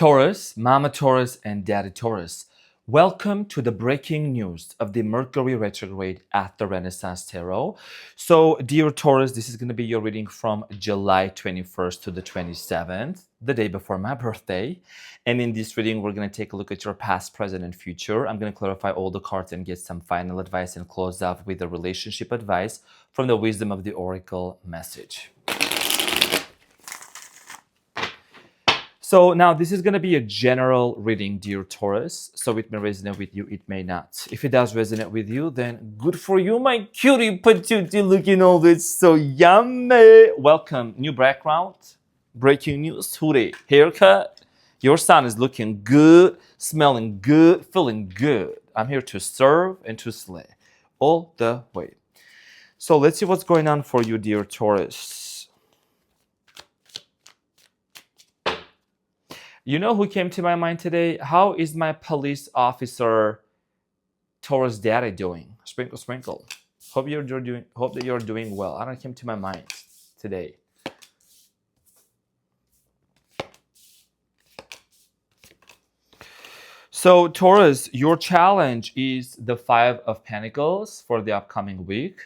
Taurus, Mama Taurus, and Daddy Taurus. Welcome to the breaking news of the Mercury retrograde at the Renaissance Tarot. So, dear Taurus, this is going to be your reading from July 21st to the 27th, the day before my birthday. And in this reading, we're going to take a look at your past, present, and future. I'm going to clarify all the cards and get some final advice and close off with the relationship advice from the Wisdom of the Oracle message. So now this is going to be a general reading, dear Taurus. So it may resonate with you, it may not. If it does resonate with you, then good for you, my cutie patootie, looking all this so yummy. Welcome, new background, breaking news, hooray, haircut. Your sun is looking good, smelling good, feeling good. I'm here to serve and to slay all the way. So let's see what's going on for you, dear Taurus. You know who came to my mind today? How is my police officer Taurus daddy doing? Sprinkle, sprinkle. Hope that you're doing well. I don't came to my mind today. So Taurus, your challenge is the Five of Pentacles for the upcoming week.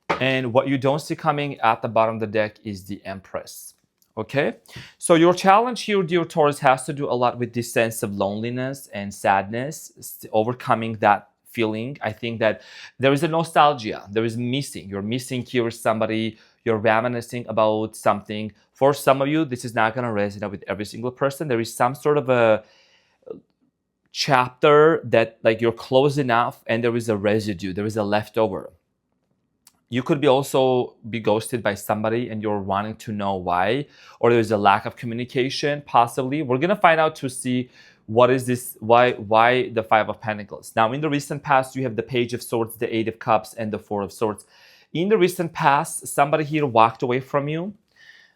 And what you don't see coming at the bottom of the deck is the Empress. Okay, so your challenge here, dear Taurus, has to do a lot with this sense of loneliness and sadness, overcoming that feeling. I think that there is a nostalgia, there is missing. You're missing here somebody, you're reminiscing about something. For some of you, this is not going to resonate with every single person. There is some sort of a chapter that like you're close enough and there is a residue, there is a leftover. You could also be ghosted by somebody and you're wanting to know why, or there's a lack of communication, possibly. We're going to find out to see what is this, why the Five of Pentacles. Now, in the recent past, you have the Page of Swords, the Eight of Cups, and the Four of Swords. In the recent past, somebody here walked away from you.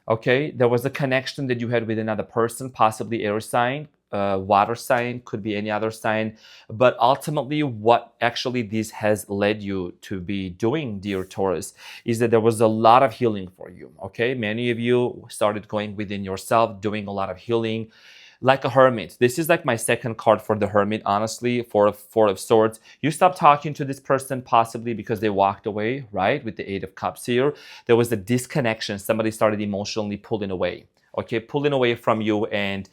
Okay, there was a connection that you had with another person, possibly air sign, water sign, could be any other sign. But ultimately, what actually this has led you to be doing, dear Taurus, is that there was a lot of healing for you. Okay, many of you started going within yourself, doing a lot of healing. Like a hermit. This is like my second card for the hermit, honestly, Four of Swords. You stopped talking to this person possibly because they walked away, right? With the Eight of Cups here. There was a disconnection. Somebody started emotionally pulling away, okay? Pulling away from you, and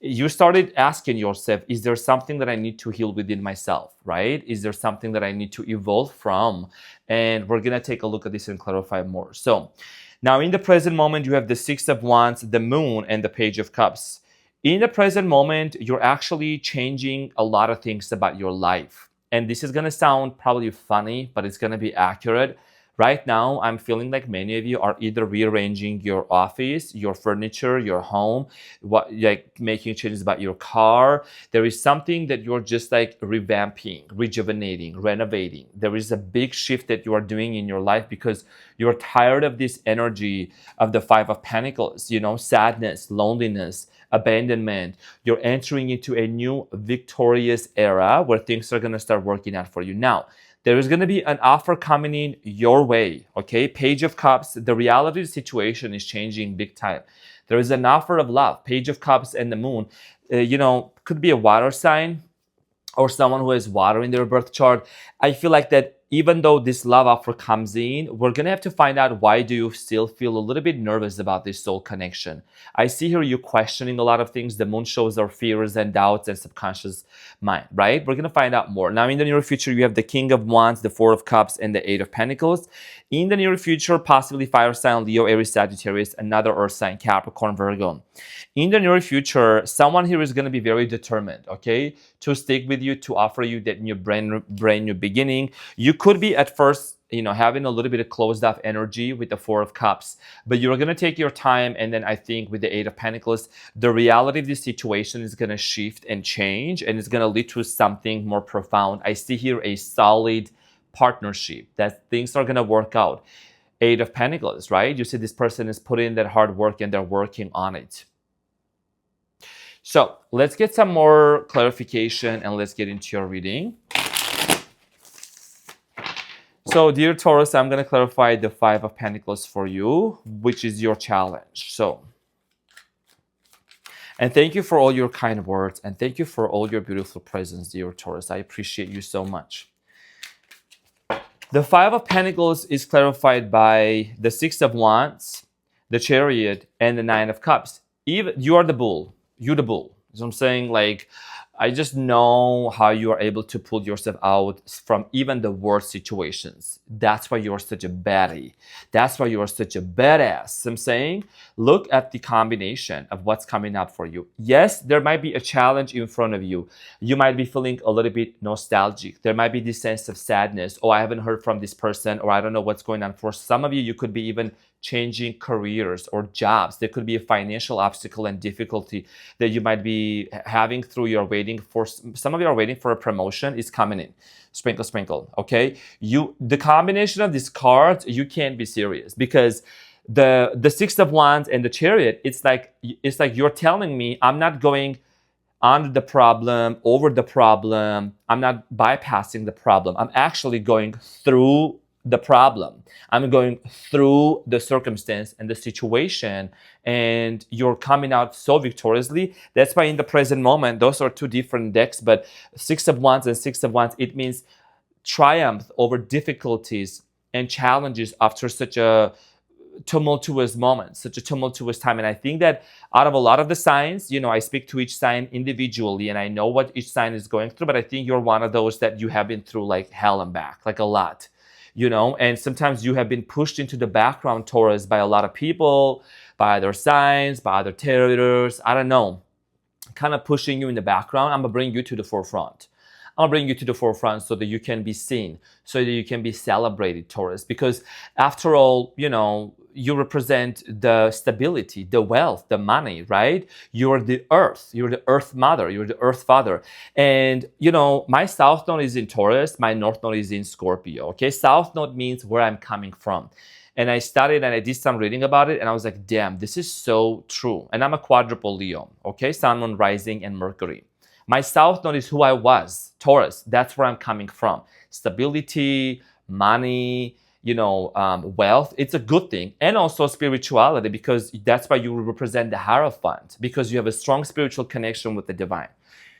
you started asking yourself, is there something that I need to heal within myself, right? Is there something that I need to evolve from? And we're going to take a look at this and clarify more. So now in the present moment, you have the Six of Wands, the Moon, and the Page of Cups. In the present moment, you're actually changing a lot of things about your life. And this is going to sound probably funny, but it's going to be accurate. Right now, I'm feeling like many of you are either rearranging your office, your furniture, your home, like making changes about your car. There is something that you're just like revamping, rejuvenating, renovating. There is a big shift that you are doing in your life because you're tired of this energy of the Five of Pentacles, sadness, loneliness, abandonment. You're entering into a new victorious era where things are going to start working out for you. Now, there is going to be an offer coming in your way, okay? Page of Cups, the reality of the situation is changing big time. There is an offer of love. Page of Cups and the Moon, could be a water sign or someone who has water in their birth chart. I feel like that even though this love offer comes in, we're going to have to find out why do you still feel a little bit nervous about this soul connection. I see here you questioning a lot of things. The Moon shows our fears and doubts and subconscious mind, right? We're going to find out more. Now, in the near future, you have the King of Wands, the Four of Cups, and the Eight of Pentacles. In the near future, possibly fire sign, Leo, Aries, Sagittarius, another earth sign, Capricorn, Virgo. In the near future, someone here is going to be very determined, okay, to stick with you, to offer you that new brand new beginning. You could be at first, having a little bit of closed off energy with the Four of Cups, but you're going to take your time. And then I think with the Eight of Pentacles, the reality of this situation is going to shift and change, and it's going to lead to something more profound. I see here a solid partnership that things are going to work out. Eight of Pentacles, right? You see this person is putting in that hard work and they're working on it. So let's get some more clarification and let's get into your reading. So, dear Taurus, I'm going to clarify the Five of Pentacles for you, which is your challenge. So, And thank you for all your kind words. And thank you for all your beautiful presence, dear Taurus. I appreciate you so much. The Five of Pentacles is clarified by the Six of Wands, the Chariot, and the Nine of Cups. Even you are the bull. You're the bull. So I'm saying, like, I just know how you are able to pull yourself out from even the worst situations. That's why you're such a baddie. That's why you're such a badass. I'm saying, look at the combination of what's coming up for you. Yes, there might be a challenge in front of you. You might be feeling a little bit nostalgic. There might be this sense of sadness. Oh, I haven't heard from this person, or I don't know what's going on. For some of you, you could be even changing careers or jobs. There could be a financial obstacle and difficulty that you might be having through your waiting for. Some of you are waiting for a promotion is coming in. Sprinkle, sprinkle. Okay, the combination of these cards, you can't be serious, because the Six of Wands and the Chariot, it's like you're telling me I'm not going under the problem, over the problem. I'm not bypassing the problem. I'm actually going through the problem. I'm going through the circumstance and the situation, and you're coming out so victoriously. That's why in the present moment, those are two different decks, but Six of Wands and Six of Wands, it means triumph over difficulties and challenges after such a tumultuous moment, such a tumultuous time. And I think that out of a lot of the signs, I speak to each sign individually and I know what each sign is going through, but I think you're one of those that you have been through like hell and back, like a lot. And sometimes you have been pushed into the background, Taurus, by a lot of people, by other signs, by other territories. I don't know, kind of pushing you in the background. I'm gonna bring you to the forefront. I'll bring you to the forefront so that you can be seen, so that you can be celebrated, Taurus. Because after all, you represent the stability, the wealth, the money, right? You're the earth. You're the earth mother. You're the earth father. And, my south node is in Taurus. My north node is in Scorpio, okay? South node means where I'm coming from. And I studied and I did some reading about it. And I was like, damn, this is so true. And I'm a quadruple Leo, okay? Sun, Moon, Rising, and Mercury. My south node is who I was, Taurus. That's where I'm coming from. Stability, money, wealth. It's a good thing. And also spirituality, because that's why you represent the Hierophant, because you have a strong spiritual connection with the divine.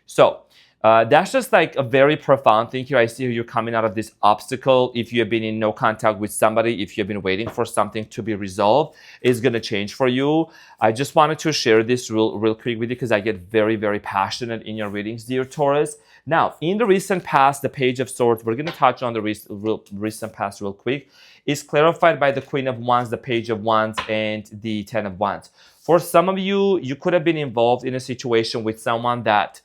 So that's just like a very profound thing here. I see you're coming out of this obstacle. If you have been in no contact with somebody, if you've been waiting for something to be resolved, it's going to change for you. I just wanted to share this real quick with you because I get very, very passionate in your readings, dear Taurus. Now, in the recent past, the Page of Swords, we're going to touch on the recent past real quick, is clarified by the Queen of Wands, the Page of Wands, and the Ten of Wands. For some of you, you could have been involved in a situation with someone that,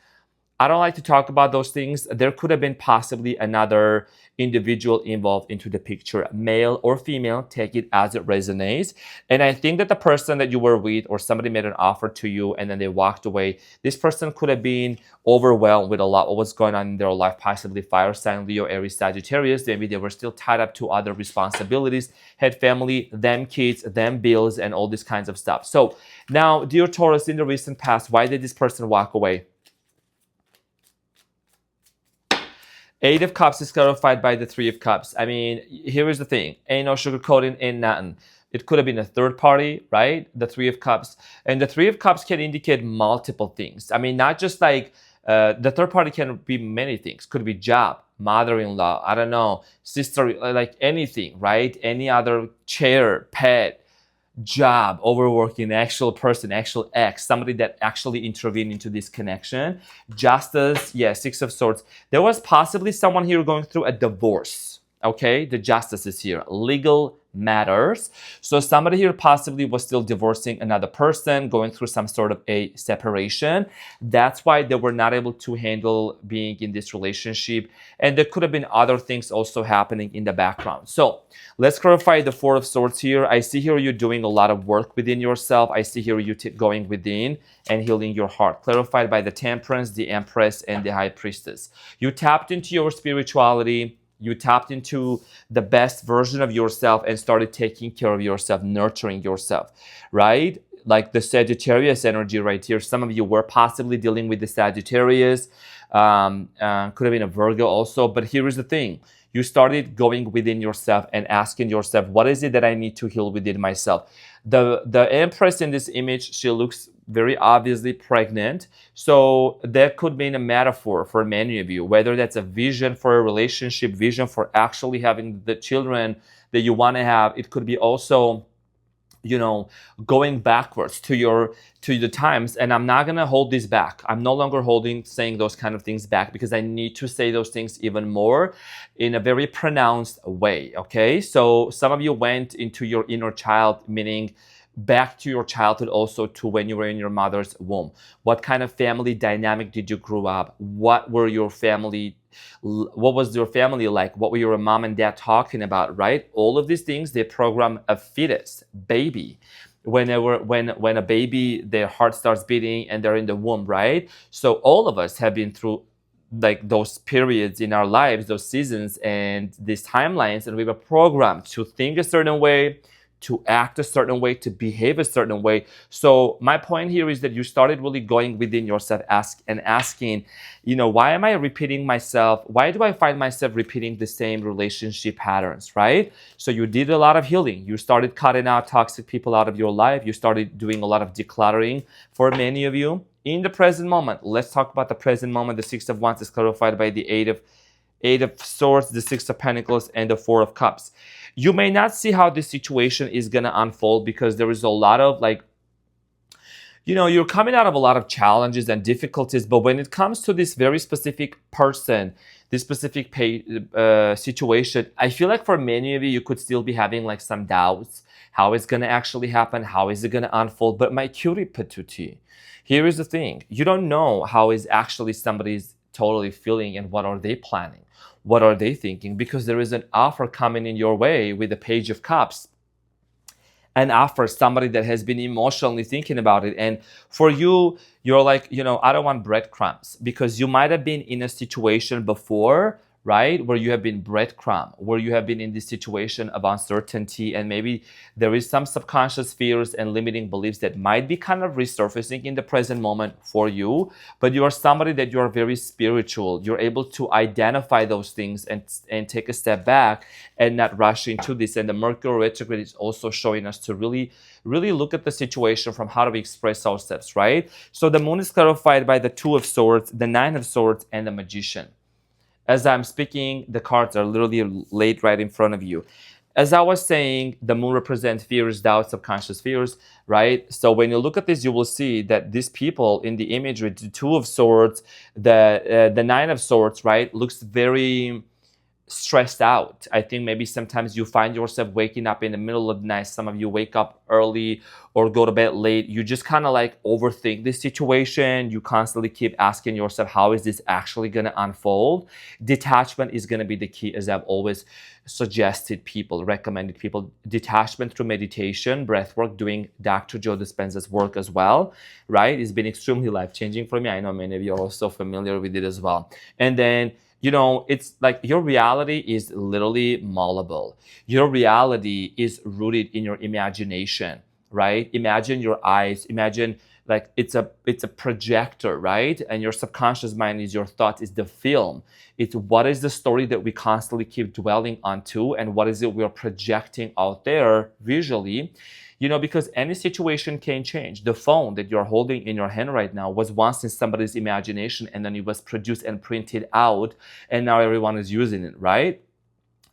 I don't like to talk about those things. There could have been possibly another individual involved into the picture, male or female, take it as it resonates. And I think that the person that you were with, or somebody made an offer to you and then they walked away, this person could have been overwhelmed with a lot of what's going on in their life, possibly fire sign, Leo, Aries, Sagittarius. Maybe they were still tied up to other responsibilities, had family, them kids, them bills, and all these kinds of stuff. So now, dear Taurus, in the recent past, why did this person walk away? Eight of Cups is clarified by the Three of Cups. I mean, here is the thing. Ain't no sugarcoating, ain't nothing. It could have been a third party, right? The Three of Cups. And the Three of Cups can indicate multiple things. I mean, not just like the third party can be many things. Could be job, mother-in-law, I don't know, sister, like anything, right? Any other chair, pet, job, overworking, actual person, actual ex, somebody that actually intervened into this connection. Justice, yeah, Six of Swords. There was possibly someone here going through a divorce, okay? The Justice is here. Legal matters. So somebody here possibly was still divorcing another person, going through some sort of a separation. That's why they were not able to handle being in this relationship. And there could have been other things also happening in the background. So let's clarify the Four of Swords here. I see here you're doing a lot of work within yourself. I see here you going within and healing your heart. Clarified by the Temperance, the Empress, and the High Priestess. You tapped into your spirituality. You tapped into the best version of yourself and started taking care of yourself, nurturing yourself, right? Like the Sagittarius energy right here. Some of you were possibly dealing with the Sagittarius. Could have been a Virgo also. But here is the thing. You started going within yourself and asking yourself, what is it that I need to heal within myself? The Empress in this image, she looks very obviously pregnant. So that could mean a metaphor for many of you, whether that's a vision for a relationship, vision for actually having the children that you want to have. It could be also, going backwards to the times. And I'm not gonna hold this back. I'm no longer saying those kind of things back, because I need to say those things even more in a very pronounced way. Okay, so some of you went into your inner child, meaning back to your childhood, also to when you were in your mother's womb. What kind of family dynamic did you grow up? What was your family like? What were your mom and dad talking about, right? All of these things, they program a fetus, baby. When a baby, their heart starts beating and they're in the womb, right? So all of us have been through like those periods in our lives, those seasons and these timelines, and we were programmed to think a certain way, to act a certain way, to behave a certain way. So my point here is that you started really going within yourself, asking, why am I repeating myself? Why do I find myself repeating the same relationship patterns, right? So you did a lot of healing. You started cutting out toxic people out of your life. You started doing a lot of decluttering for many of you. In the present moment, let's talk about the present moment. The Six of Wands is clarified by the Eight of Swords, the Six of Pentacles, and the Four of Cups. You may not see how this situation is going to unfold, because there is a lot of you're coming out of a lot of challenges and difficulties. But when it comes to this very specific person, this specific situation, I feel like for many of you, you could still be having like some doubts. How it's going to actually happen? How is it going to unfold? But my cutie patootie, here is the thing. You don't know how is actually somebody's totally feeling and what are they planning. What are they thinking? Because there is an offer coming in your way with the Page of Cups. An offer, somebody that has been emotionally thinking about it. And for you, you're like, I don't want breadcrumbs, because you might have been in a situation before, right, where you have been breadcrumb, where you have been in this situation of uncertainty, and maybe there is some subconscious fears and limiting beliefs that might be kind of resurfacing in the present moment for you. But you are somebody that you are very spiritual. You're able to identify those things and take a step back and not rush into this. And the Mercury retrograde is also showing us to really look at the situation from how do we express ourselves, right? So the moon is clarified by the Two of Swords, the Nine of Swords, and the Magician. As I'm speaking, the cards are literally laid right in front of you. As I was saying, the moon represents fears, doubts, subconscious fears, right? So when you look at this, you will see that these people in the image with the Two of Swords, the Nine of Swords, right, looks very stressed out. I think maybe sometimes you find yourself waking up in the middle of the night. Some of you wake up early or go to bed late. You just kind of like overthink this situation. You constantly keep asking yourself, how is this actually going to unfold? Detachment is going to be the key, as I've always recommended people. Detachment through meditation, breath work, doing Dr. Joe Dispenza's work as well, right? It's been extremely life-changing for me. I know many of you are also familiar with it as well. And then it's like your reality is literally malleable. Your reality is rooted in your imagination, right? Imagine your eyes. Imagine like it's a projector, right? And your subconscious mind is your thought, is the film. It's what is the story that we constantly keep dwelling onto, and what is it we're projecting out there visually. Because any situation can change. The phone that you're holding in your hand right now was once in somebody's imagination, and then it was produced and printed out, and now everyone is using it, right?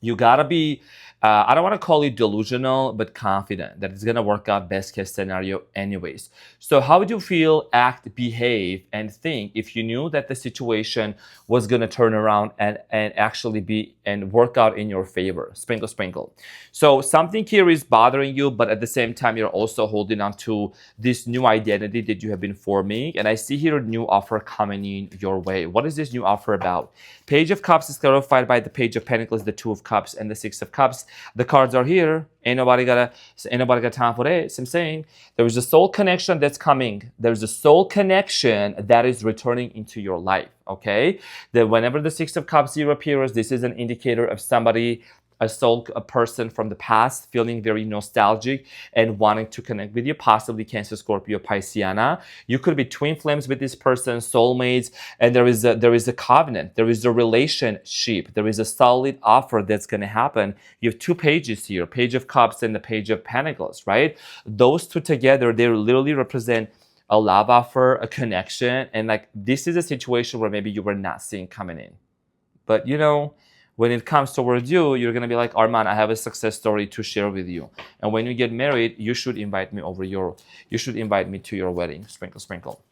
You gotta be, I don't want to call it delusional, but confident that it's gonna work out best case scenario anyways. So how would you feel, act, behave, and think if you knew that the situation was gonna turn around and actually be and work out in your favor? Sprinkle, sprinkle. So something here is bothering you, but at the same time, you're also holding on to this new identity that you have been forming. And I see here a new offer coming in your way. What is this new offer about? Page of Cups is clarified by the Page of Pentacles, the Two of Cups, and the Six of Cups. The cards are here. Ain't nobody got time for this. I'm saying there is a soul connection that's coming. There's a soul connection that is returning into your life. Okay, that whenever the Six of Cups here appears, this is an indicator of somebody a person from the past, feeling very nostalgic and wanting to connect with you, possibly Cancer, Scorpio, Pisceana. You could be twin flames with this person, soulmates, and there is a covenant, there is a relationship, there is a solid offer that's going to happen. You have two pages here, Page of Cups and the Page of Pentacles, right? Those two together, they literally represent a love offer, a connection, and like this is a situation where maybe you were not seeing coming in. But you know, when it comes towards you, you're gonna be like, Arman, I have a success story to share with you. And when you get married, you should invite me to your wedding. Sprinkle, sprinkle.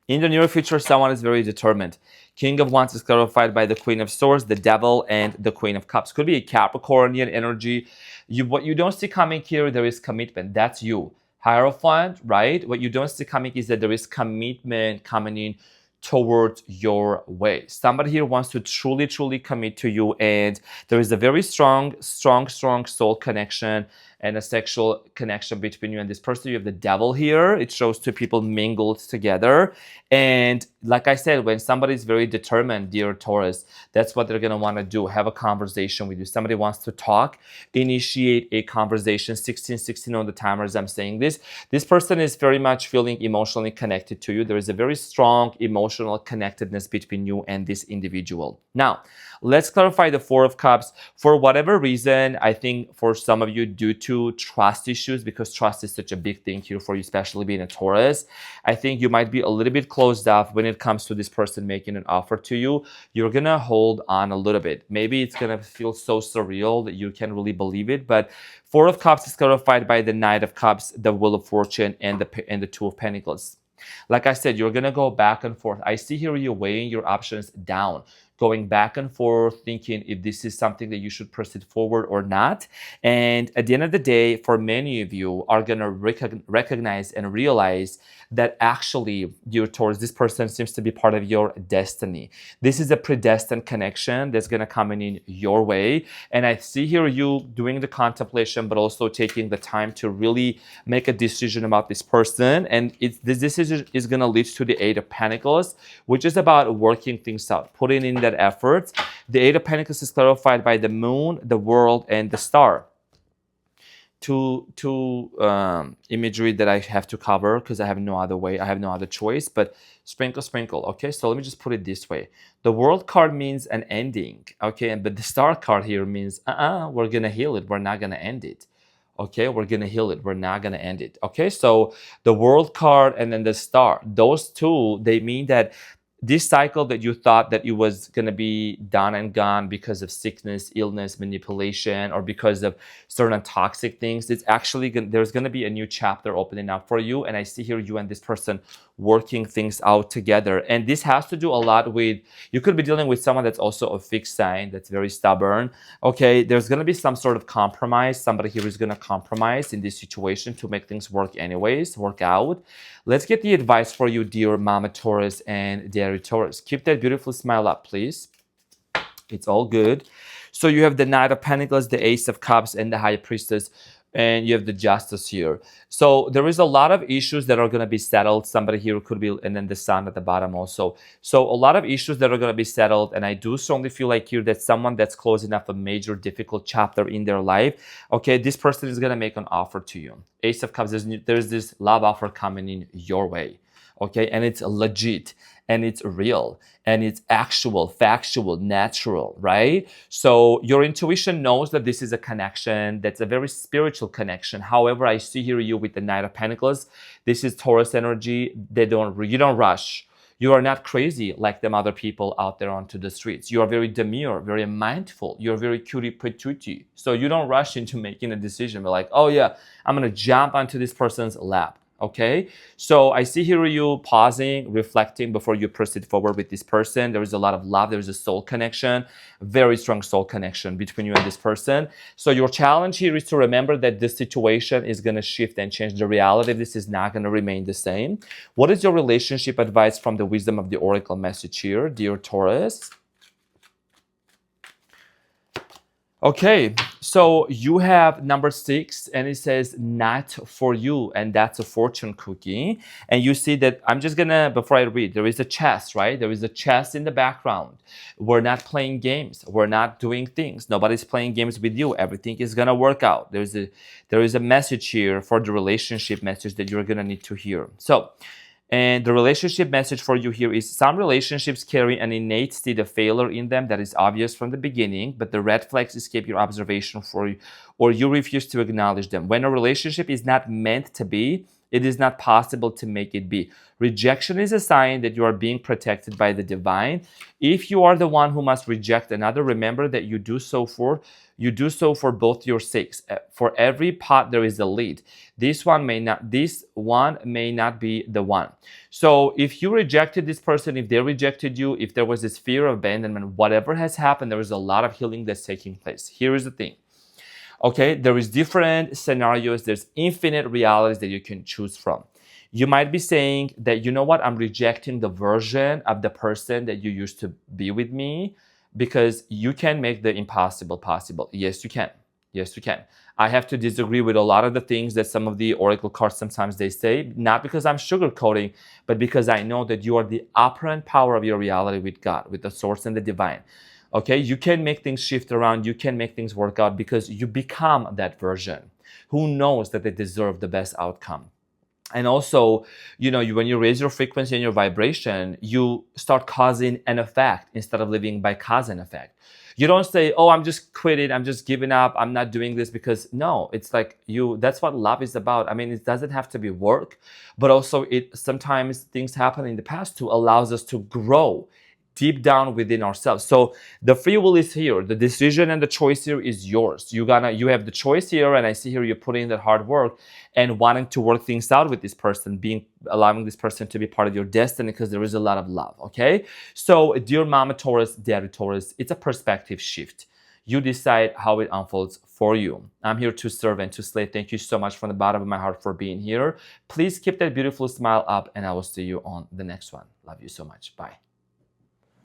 In the near future, someone is very determined. King of Wands is clarified by the Queen of Swords, the Devil, and the Queen of Cups. Could be a Capricornian energy. What you don't see coming here, there is commitment. That's you. Hierophant, right? What you don't see coming is that there is commitment coming in towards your way. Somebody here wants to truly, truly commit to you, and there is a very strong soul connection and a sexual connection between you and this person. You have the Devil here. It shows two people mingled together. And like I said, when somebody is very determined, dear Taurus, that's what they're going to want to do. Have a conversation with you. Somebody wants to talk, initiate a conversation. 1616 on the timer as I'm saying this. This person is very much feeling emotionally connected to you. There is a very strong emotional connectedness between you and this individual. Now, let's clarify the Four of Cups. For whatever reason, I think for some of you, due to trust issues, because trust is such a big thing here for you, especially being a Taurus, I think you might be a little bit closed off when it comes to this person making an offer to you. You're gonna hold on a little bit. Maybe it's gonna feel so surreal that you can't really believe it, but Four of Cups is clarified by the Knight of Cups, the Wheel of Fortune, and the Two of Pentacles. Like I said, you're gonna go back and forth. I see here you weighing your options down, going back and forth, thinking if this is something that you should proceed forward or not. And at the end of the day, for many of you are gonna recognize and realize that actually, dear Taurus, this person seems to be part of your destiny. This is a predestined connection that's gonna come in your way. And I see here you doing the contemplation, but also taking the time to really make a decision about this person. And this decision is gonna lead to the Eight of Pentacles, which is about working things out, putting in that effort. The Eight of Pentacles is clarified by the Moon, the World, and the Star. Two imagery that I have to cover because I have no other way, I have no other choice, but sprinkle, sprinkle. Okay, so let me just put it this way. The World card means an ending, okay, but the Star card here means, we're gonna heal it, we're not gonna end it. Okay, we're gonna heal it, we're not gonna end it. Okay, so the World card and then the Star, those two, they mean that this cycle that you thought that it was going to be done and gone because of sickness, illness, manipulation, or because of certain toxic things, it's actually there's going to be a new chapter opening up for you. And I see here you and this person working things out together. And this has to do a lot with, you could be dealing with someone that's also a fixed sign, that's very stubborn. Okay, there's going to be some sort of compromise. Somebody here is going to compromise in this situation to make things work anyways, work out. Let's get the advice for you, dear Mama Taurus and Dairy Taurus. Keep that beautiful smile up, please. It's all good. So you have the Knight of Pentacles, the Ace of Cups, and the High Priestess, and you have the Justice here. So there is a lot of issues that are going to be settled. Somebody here could be, and then the Sun at the bottom also. So a lot of issues that are going to be settled, and I do strongly feel like here that someone that's closing up a major difficult chapter in their life, okay, this person is going to make an offer to you. Ace of Cups, there's this love offer coming in your way, okay, and it's legit, and it's real, and it's actual, factual, natural, right? So your intuition knows that this is a connection that's a very spiritual connection. However, I see here you with the Knight of Pentacles. This is Taurus energy. You don't rush. You are not crazy like them other people out there onto the streets. You are very demure, very mindful. You're very cutie patootie. So you don't rush into making a decision. But like, oh yeah, I'm going to jump onto this person's lap. Okay, so I see here you pausing, reflecting before you proceed forward with this person. There is a lot of love. There is a soul connection, very strong soul connection between you and this person. So your challenge here is to remember that this situation is going to shift and change. The reality of this is not going to remain the same. What is your relationship advice from the wisdom of the oracle message here, dear Taurus? Okay, so you have number 6, and it says not for you, and that's a fortune cookie. And you see that I'm just gonna, before I read, there is a chest, right? There is a chest in the background. We're not playing games. We're not doing things. Nobody's playing games with you. Everything is gonna work out. There is a message here for the relationship message that you're gonna need to hear. So, and the relationship message for you here is some relationships carry an innate state of failure in them that is obvious from the beginning, but the red flags escape your observation for you, or you refuse to acknowledge them. When a relationship is not meant to be, it is not possible to make it be. Rejection is a sign that you are being protected by the divine. If you are the one who must reject another, remember that you do so for both your sakes. For every pot there is a lid. This one may not be the one. So if you rejected this person, if they rejected you, if there was this fear of abandonment, whatever has happened, there is a lot of healing that's taking place. Here is the thing. Okay, there is different scenarios, there's infinite realities that you can choose from. You might be saying that, you know what, I'm rejecting the version of the person that you used to be with me, because you can make the impossible possible. Yes, you can. Yes, you can. I have to disagree with a lot of the things that some of the oracle cards sometimes they say, not because I'm sugarcoating, but because I know that you are the operant power of your reality with God, with the source and the divine. Okay, you can make things shift around, you can make things work out because you become that version who knows that they deserve the best outcome. And also, when you raise your frequency and your vibration, you start causing an effect instead of living by cause and effect. You don't say, oh, I'm just quitting, I'm just giving up, I'm not doing this, because no, it's like that's what love is about. I mean, it doesn't have to be work, but also it sometimes things happen in the past to allows us to grow deep down within ourselves. So the free will is here. The decision and the choice here is yours. You have the choice here, and I see here you're putting in that hard work and wanting to work things out with this person, allowing this person to be part of your destiny, because there is a lot of love. Okay, so dear Mama Taurus, Daddy Taurus, it's a perspective shift. You decide how it unfolds for you. I'm here to serve and to slay. Thank you so much from the bottom of my heart for being here. Please keep that beautiful smile up, and I will see you on the next one. Love you so much. Bye.